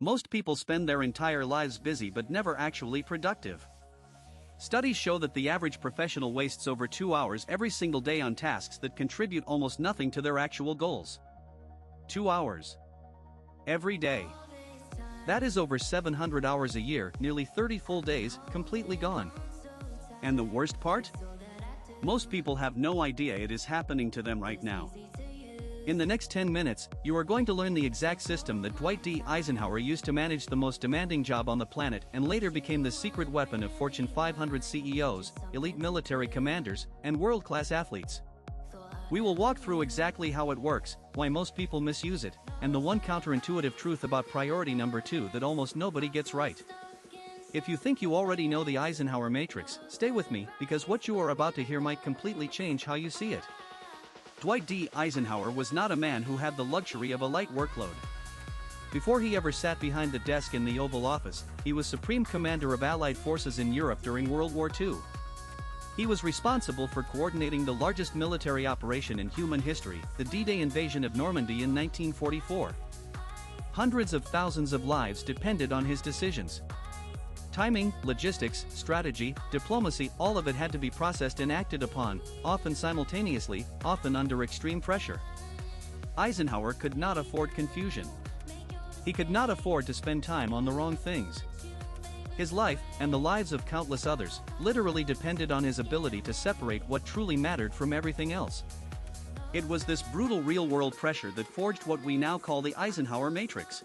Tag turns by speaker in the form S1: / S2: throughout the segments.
S1: Most people spend their entire lives busy but never actually productive. Studies show that the average professional wastes over 2 hours every single day on tasks that contribute almost nothing to their actual goals. 2 hours. Every day. That is over 700 hours a year, nearly 30 full days, completely gone. And the worst part? Most people have no idea it is happening to them right now. In the next 10 minutes, you are going to learn the exact system that Dwight D. Eisenhower used to manage the most demanding job on the planet and later became the secret weapon of Fortune 500 CEOs, elite military commanders, and world-class athletes. We will walk through exactly how it works, why most people misuse it, and the one counterintuitive truth about priority number 2 that almost nobody gets right. If you think you already know the Eisenhower Matrix, stay with me, because what you are about to hear might completely change how you see it. Dwight D. Eisenhower was not a man who had the luxury of a light workload. Before he ever sat behind the desk in the Oval Office, he was Supreme Commander of Allied forces in Europe during World War II. He was responsible for coordinating the largest military operation in human history, the D-Day invasion of Normandy in 1944. Hundreds of thousands of lives depended on his decisions. Timing, logistics, strategy, diplomacy, all of it had to be processed and acted upon, often simultaneously, often under extreme pressure. Eisenhower could not afford confusion. He could not afford to spend time on the wrong things. His life, and the lives of countless others, literally depended on his ability to separate what truly mattered from everything else. It was this brutal real-world pressure that forged what we now call the Eisenhower Matrix.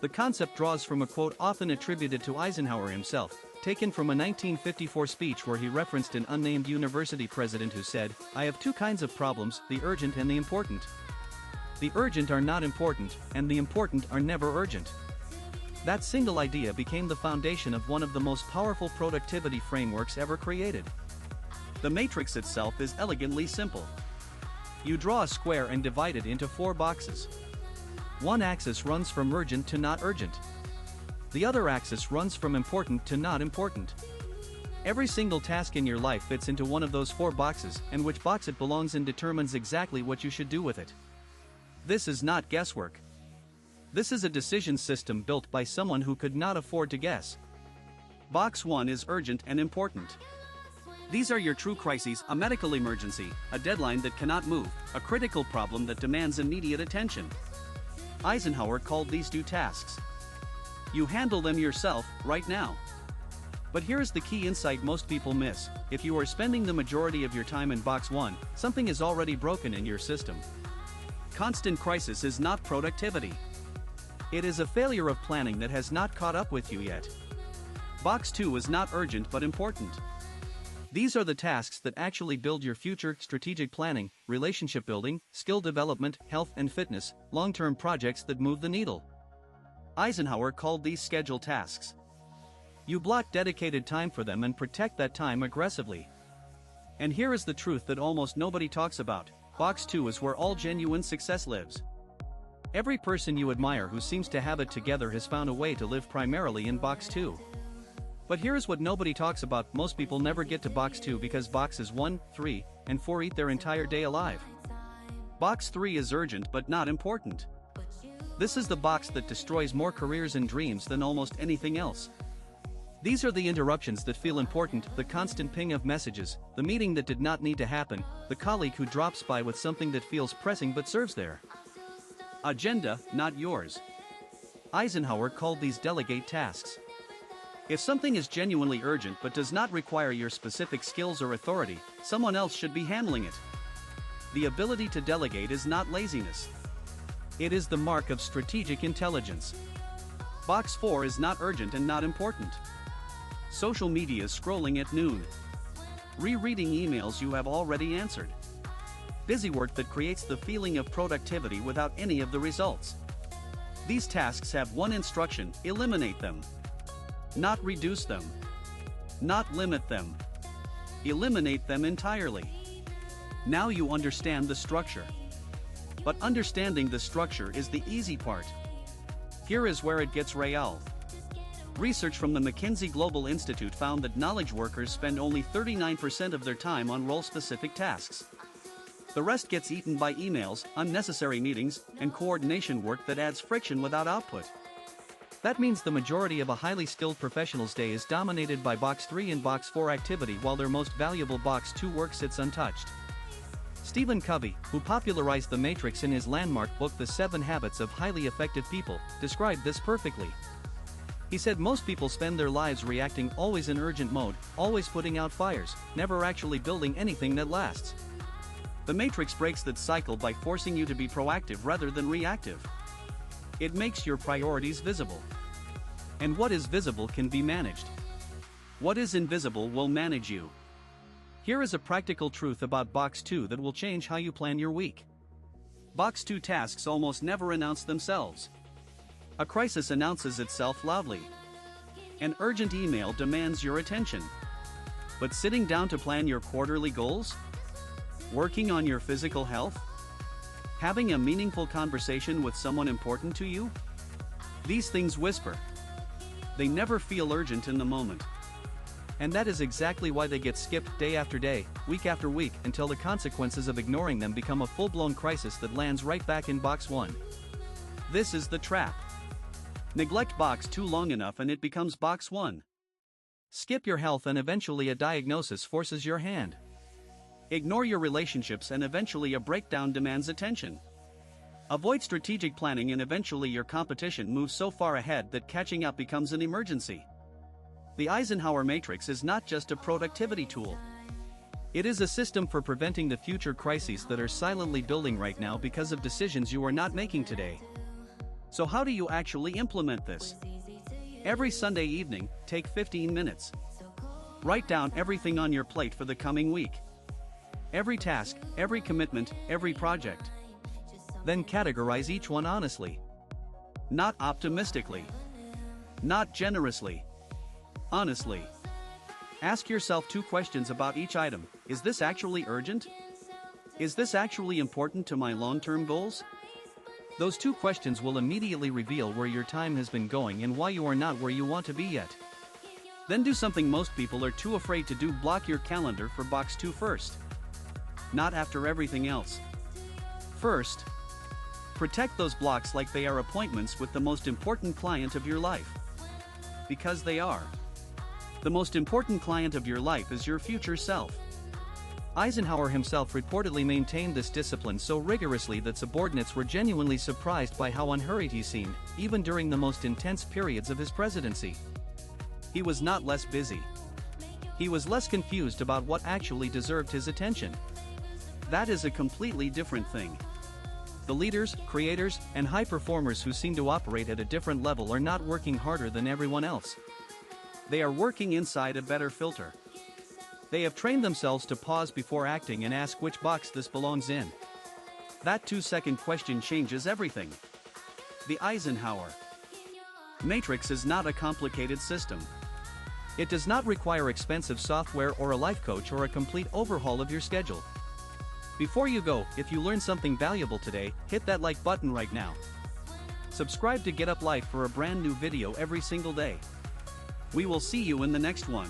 S1: The concept draws from a quote often attributed to Eisenhower himself, taken from a 1954 speech where he referenced an unnamed university president who said, "I have two kinds of problems, the urgent and the important. The urgent are not important, and the important are never urgent." That single idea became the foundation of one of the most powerful productivity frameworks ever created. The matrix itself is elegantly simple. You draw a square and divide it into 4 boxes. One axis runs from urgent to not urgent. The other axis runs from important to not important. Every single task in your life fits into one of those 4 boxes, and which box it belongs in determines exactly what you should do with it. This is not guesswork. This is a decision system built by someone who could not afford to guess. Box 1 is urgent and important. These are your true crises: a medical emergency, a deadline that cannot move, a critical problem that demands immediate attention. Eisenhower called these 2 tasks. You handle them yourself, right now. But here's the key insight most people miss: if you are spending the majority of your time in box 1, something is already broken in your system. Constant crisis is not productivity. It is a failure of planning that has not caught up with you yet. Box 2 is not urgent but important. These are the tasks that actually build your future: strategic planning, relationship building, skill development, health and fitness, long-term projects that move the needle. Eisenhower called these scheduled tasks. You block dedicated time for them and protect that time aggressively. And here is the truth that almost nobody talks about: Box 2 is where all genuine success lives. Every person you admire who seems to have it together has found a way to live primarily in Box 2. But here's what nobody talks about: most people never get to Box 2 because boxes 1, 3, and 4 eat their entire day alive. Box 3 is urgent but not important. This is the box that destroys more careers and dreams than almost anything else. These are the interruptions that feel important: the constant ping of messages, the meeting that did not need to happen, the colleague who drops by with something that feels pressing but serves their agenda, not yours. Eisenhower called these delegate tasks. If something is genuinely urgent but does not require your specific skills or authority, someone else should be handling it. The ability to delegate is not laziness. It is the mark of strategic intelligence. Box 4 is not urgent and not important. Social media scrolling at noon. Rereading emails you have already answered. Busy work that creates the feeling of productivity without any of the results. These tasks have one instruction: eliminate them. Not reduce them. Not limit them. Eliminate them entirely. Now you understand the structure. But understanding the structure is the easy part. Here is where it gets real. Research from the McKinsey Global Institute found that knowledge workers spend only 39% of their time on role-specific tasks. The rest gets eaten by emails, unnecessary meetings, and coordination work that adds friction without output. That means the majority of a highly skilled professional's day is dominated by Box 3 and Box 4 activity, while their most valuable Box 2 work sits untouched. Stephen Covey, who popularized the Matrix in his landmark book The 7 Habits of Highly Effective People, described this perfectly. He said most people spend their lives reacting, always in urgent mode, always putting out fires, never actually building anything that lasts. The Matrix breaks that cycle by forcing you to be proactive rather than reactive. It makes your priorities visible. And what is visible can be managed. What is invisible will manage you. Here is a practical truth about Box 2 that will change how you plan your week. Box 2 tasks almost never announce themselves. A crisis announces itself loudly. An urgent email demands your attention. But sitting down to plan your quarterly goals? Working on your physical health? Having a meaningful conversation with someone important to you? These things whisper. They never feel urgent in the moment. And that is exactly why they get skipped day after day, week after week, until the consequences of ignoring them become a full-blown crisis that lands right back in Box 1. This is the trap. Neglect Box 2 long enough and it becomes Box 1. Skip your health and eventually a diagnosis forces your hand. Ignore your relationships and eventually a breakdown demands attention. Avoid strategic planning and eventually your competition moves so far ahead that catching up becomes an emergency. The Eisenhower Matrix is not just a productivity tool. It is a system for preventing the future crises that are silently building right now because of decisions you are not making today. So how do you actually implement this? Every Sunday evening, take 15 minutes. Write down everything on your plate for the coming week. Every task, every commitment, every project. Then categorize each one honestly. Not optimistically. Not generously. Honestly. Ask yourself 2 questions about each item. Is this actually urgent? Is this actually important to my long-term goals? Those 2 questions will immediately reveal where your time has been going and why you are not where you want to be yet. Then do something most people are too afraid to do: block your calendar for Box 2 first. Not after everything else. First, protect those blocks like they are appointments with the most important client of your life. Because they are. The most important client of your life is your future self. Eisenhower himself reportedly maintained this discipline so rigorously that subordinates were genuinely surprised by how unhurried he seemed, even during the most intense periods of his presidency. He was not less busy. He was less confused about what actually deserved his attention. That is a completely different thing. The leaders, creators, and high performers who seem to operate at a different level are not working harder than everyone else. They are working inside a better filter. They have trained themselves to pause before acting and ask which box this belongs in. That 2-second question changes everything. The Eisenhower Matrix is not a complicated system. It does not require expensive software or a life coach or a complete overhaul of your schedule. Before you go, if you learned something valuable today, hit that like button right now. Subscribe to Get Up Life for a brand new video every single day. We will see you in the next one.